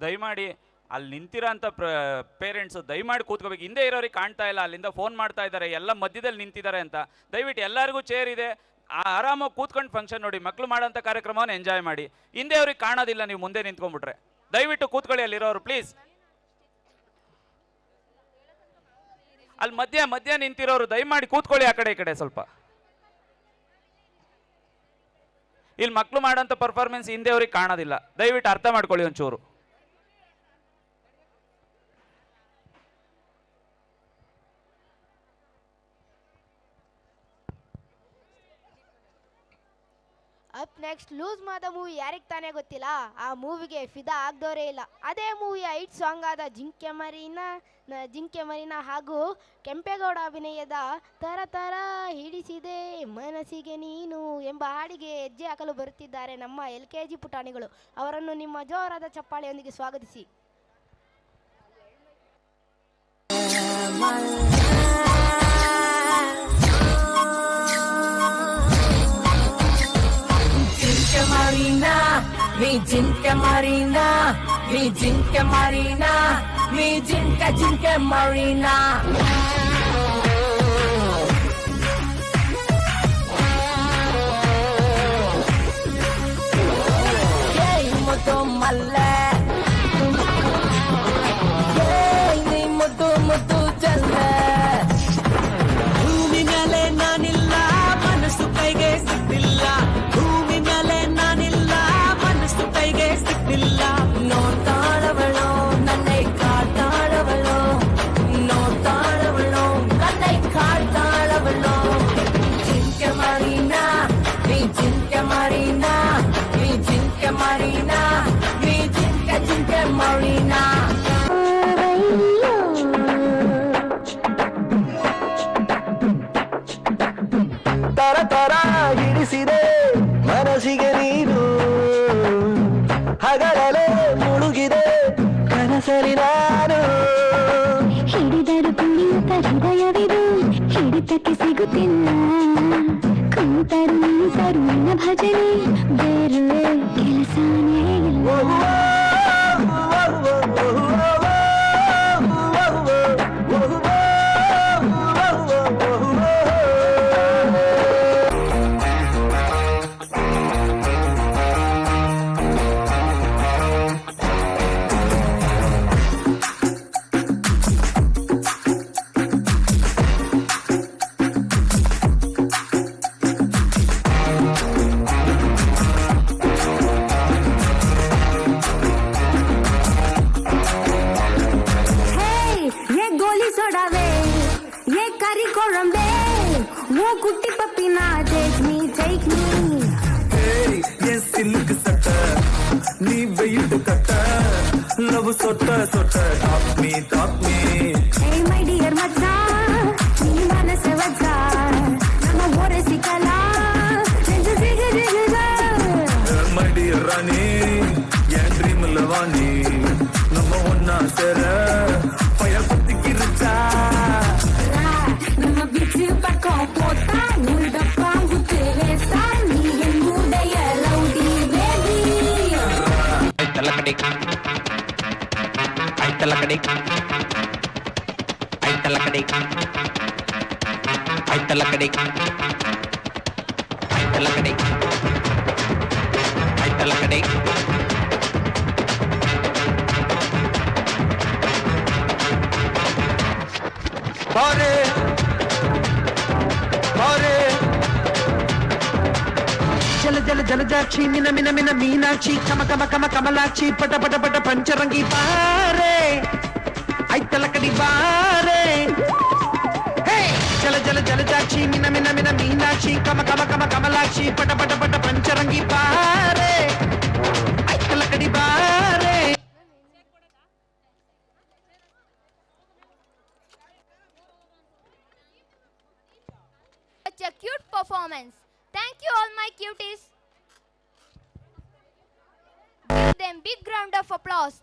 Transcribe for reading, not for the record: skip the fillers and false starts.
ದಯಮಾಡಿ ಅಲ್ಲಿ ನಿಂತಿರೋ ಅಂಥ ಪೇರೆಂಟ್ಸು ದಯಮಾಡಿ ಕೂತ್ಕೋಬೇಕು. ಹಿಂದೆ ಇರೋರಿಗೆ ಕಾಣ್ತಾ ಇಲ್ಲ, ಅಲ್ಲಿಂದ ಫೋನ್ ಮಾಡ್ತಾ ಇದ್ದಾರೆ, ಎಲ್ಲ ಮಧ್ಯದಲ್ಲಿ ನಿಂತಿದ್ದಾರೆ ಅಂತ. ದಯವಿಟ್ಟು ಎಲ್ಲರಿಗೂ ಚೇರ್ ಇದೆ, ಆರಾಮಾಗಿ ಕೂತ್ಕೊಂಡು ಫಂಕ್ಷನ್ ನೋಡಿ, ಮಕ್ಕಳು ಮಾಡೋಂಥ ಕಾರ್ಯಕ್ರಮವನ್ನು ಎಂಜಾಯ್ ಮಾಡಿ. ಹಿಂದೆ ಅವ್ರಿಗೆ ಕಾಣೋದಿಲ್ಲ, ನೀವು ಮುಂದೆ ನಿಂತ್ಕೊಂಡ್ಬಿಟ್ರೆ. ದಯವಿಟ್ಟು ಕೂತ್ಕೊಳ್ಳಿ ಅಲ್ಲಿರೋರು ಪ್ಲೀಸ್. ಅಲ್ಲಿ ಮಧ್ಯ ನಿಂತಿರೋರು ದಯಮಾಡಿ ಕೂತ್ಕೊಳ್ಳಿ ಆ ಕಡೆ ಈ ಕಡೆ ಸ್ವಲ್ಪ. ಇಲ್ಲಿ ಮಕ್ಕಳು ಮಾಡೋಂಥ ಪರ್ಫಾರ್ಮೆನ್ಸ್ ಹಿಂದೆ ಅವ್ರಿಗೆ ಕಾಣೋದಿಲ್ಲ, ದಯವಿಟ್ಟು ಅರ್ಥ ಮಾಡ್ಕೊಳ್ಳಿ ಒಂಚೂರು. ಅಪ್ ನೆಕ್ಸ್ಟ್ ಲೂಸ್ ಮಾದ ಮೂವಿ ಯಾರಿಗೆ ತಾನೇ ಗೊತ್ತಿಲ್ಲ, ಆ ಮೂವಿಗೆ ಫಿದಾ ಆಗದವರೇ ಇಲ್ಲ. ಅದೇ ಮೂವಿಯ ಹಿಟ್ ಸಾಂಗ್ ಆದ ಜಿಂಕೆ ಮರಿನಾ ಹಾಗೂ ಕೆಂಪೇಗೌಡ ಅಭಿನಯದ ತರ ತರ ಹಿಡಿಸಿದೆ ಮನಸ್ಸಿಗೆ ನೀನು ಎಂಬ ಹಾಡಿಗೆ ಹೆಜ್ಜೆ ಹಾಕಲು ಬರುತ್ತಿದ್ದಾರೆ ನಮ್ಮ LKG ಪುಟಾಣಿಗಳು. ಅವರನ್ನು ನಿಮ್ಮ ಜೋರಾದ ಚಪ್ಪಾಳೆಯೊಂದಿಗೆ ಸ್ವಾಗತಿಸಿ. Mi jinka marina, mi jinka marina, mi jinka marina. Hey mutu malle, hey ni mutu challe. Bhoomi mele nanilla, manasu kaige sittilla. Bhoomi mele nanilla, ಮನಸ್ಸು ಕೈಗೆ ಸಿಕ್ಕಿಲ್ಲ. ನೋಡ್ತಾಳವಳೋ ನನ್ನೈ ಕಾಡ್ತಾಳವಳೋ, ನೋಡ್ತಾಳವಳೋ ನನ್ನೈ ಕಾಡ್ತಾಳವಳೋ. ಜಿಂಕೆ ಮರೀನಾ, ನೀ ಜಿಂಕೆ ಮರೀನಾ, ನೀ ಜಿಂಕೆ ಮರೀನಾ, ನೀ ಜಿಂಕೆ ಮರೀನಾ. ತರ ತರ ಹಿಡಿಸಿದೆ ಮನಸ್ಸಿಗೆ ನೀನು, ಹಗಲೇ ಮುಳುಗಿದೆ ಕನಸಲಿ ನಾನು. ಹಿಡಿದರು ಕುಣಿಯುತ್ತ ಹೃದಯವಿದು, ಹಿಡಿತಕ್ಕೆ ಸಿಗುತ್ತಿಲ್ಲ. ಕುಂತರು ನಿಂತರು ನನ್ನ ಭಜನೆ, ಬೇರೆ ಕೆಲಸನೇ ಇಲ್ಲ. कुट्टी पप्पी ना take me hey yes silk sata nee wait kata love sota talk me hey my dear macha nee manase vacha nama ore sikala jigala my dear rani yeah dream lavani nama onna sera fire patti kircha nama bichi pakko pota nulda pangu teresa nee mudaya laudi baby ay talakade ay talakade ay talakade ay talakade ay talakade ay talakade Hare Hare Jala jala jala jachi mina mina mina meenachi kama kama kama kamalachi pata pata pata pancharangi bare ay talakadi bare hey jala jala jala jachi mina mina mina meenachi kama kama kama kamalachi pata pata pata pancharangi bare ay talakadi bare. Such a cute performance. Thank you all my cuties. Give them big round of applause.